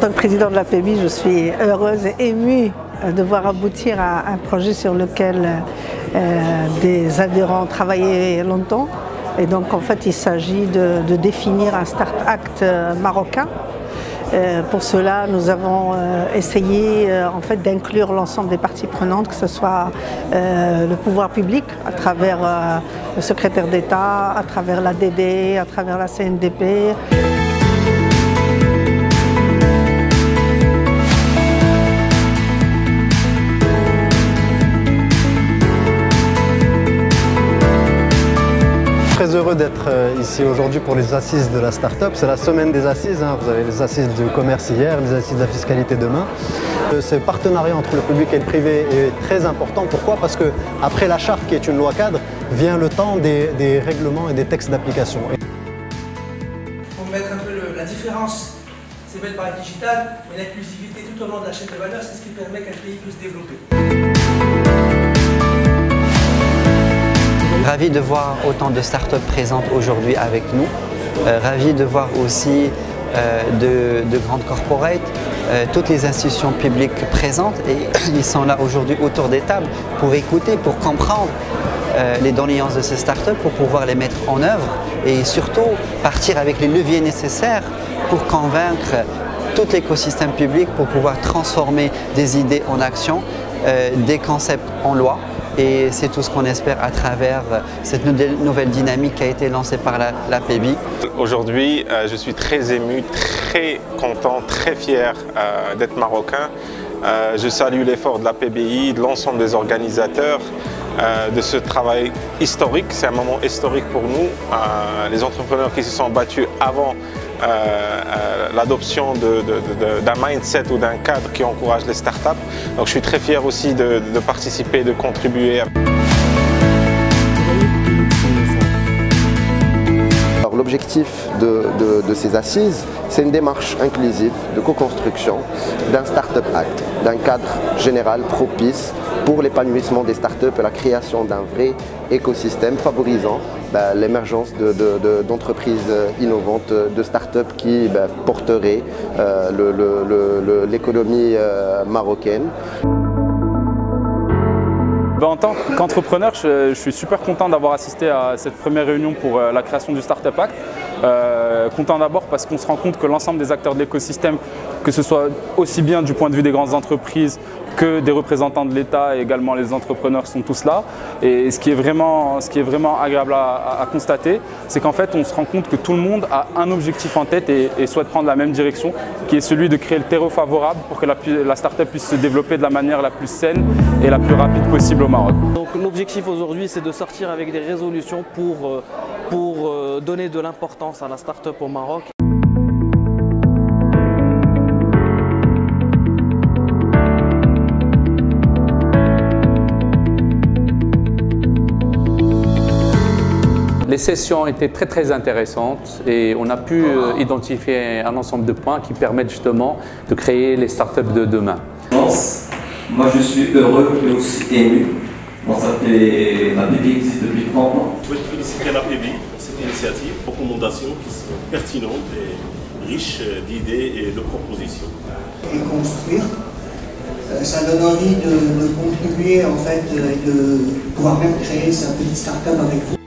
tant que président de la PBI, je suis heureuse et émue de voir aboutir à un projet sur lequel des adhérents ont travaillé longtemps. Et donc en fait il s'agit de définir un Start Act marocain. Pour cela, nous avons essayé en fait d'inclure l'ensemble des parties prenantes, que ce soit le pouvoir public à travers le secrétaire d'État, à travers l'ADD, à travers la CNDP. Très heureux d'être ici aujourd'hui pour les assises de la start-up. C'est la semaine des assises, hein. Vous avez les assises du commerce hier, les assises de la fiscalité demain. Ce partenariat entre le public et le privé est très important. Pourquoi? Parce qu'après la charte qui est une loi cadre, vient le temps des règlements et des textes d'application. Pour mettre un peu la différence, c'est belle par le digital, mais l'inclusivité tout au long de la chaîne de valeur, c'est ce qui permet qu'un pays puisse se développer. Ravi de voir autant de startups présentes aujourd'hui avec nous. Ravi de voir aussi de grandes corporates, toutes les institutions publiques présentes, et ils sont là aujourd'hui autour des tables pour écouter, pour comprendre les doléances de ces startups, pour pouvoir les mettre en œuvre et surtout partir avec les leviers nécessaires pour convaincre tout l'écosystème public pour pouvoir transformer des idées en action, des concepts en loi. Et c'est tout ce qu'on espère à travers cette nouvelle dynamique qui a été lancée par la PBI. Aujourd'hui, je suis très ému, très content, très fier d'être marocain. Je salue l'effort de la PBI, de l'ensemble des organisateurs, de ce travail historique. C'est un moment historique pour nous. Les entrepreneurs qui se sont battus avant l'adoption d'un mindset ou d'un cadre qui encourage les startups. Donc je suis très fier aussi de participer, de contribuer. L'objectif de ces assises, c'est une démarche inclusive de co-construction d'un Startup Act, d'un cadre général propice pour l'épanouissement des startups et la création d'un vrai écosystème favorisant l'émergence d'entreprises innovantes, de startups qui porteraient l'économie marocaine. En tant qu'entrepreneur, je suis super content d'avoir assisté à cette première réunion pour la création du Startup Act. Content d'abord parce qu'on se rend compte que l'ensemble des acteurs de l'écosystème, que ce soit aussi bien du point de vue des grandes entreprises que des représentants de l'État et également les entrepreneurs, sont tous là. Et ce qui est vraiment agréable à constater, c'est qu'en fait on se rend compte que tout le monde a un objectif en tête et souhaite prendre la même direction, qui est celui de créer le terreau favorable pour que la start-up puisse se développer de la manière la plus saine et la plus rapide possible au Maroc. Donc l'objectif aujourd'hui, c'est de sortir avec des résolutions pour donner de l'importance à la start-up au Maroc. Les sessions étaient très intéressantes et on a pu identifier un ensemble de points qui permettent justement de créer les startups de demain. Moi je suis heureux et aussi ému. Bon, ça fait la PBI existe depuis 30 ans. Je souhaite féliciter la PBI pour cette initiative, recommandations qui sont pertinentes et riches d'idées et de propositions. Et construire, ça donne envie de contribuer en fait, et de pouvoir même créer sa petite start-up avec vous.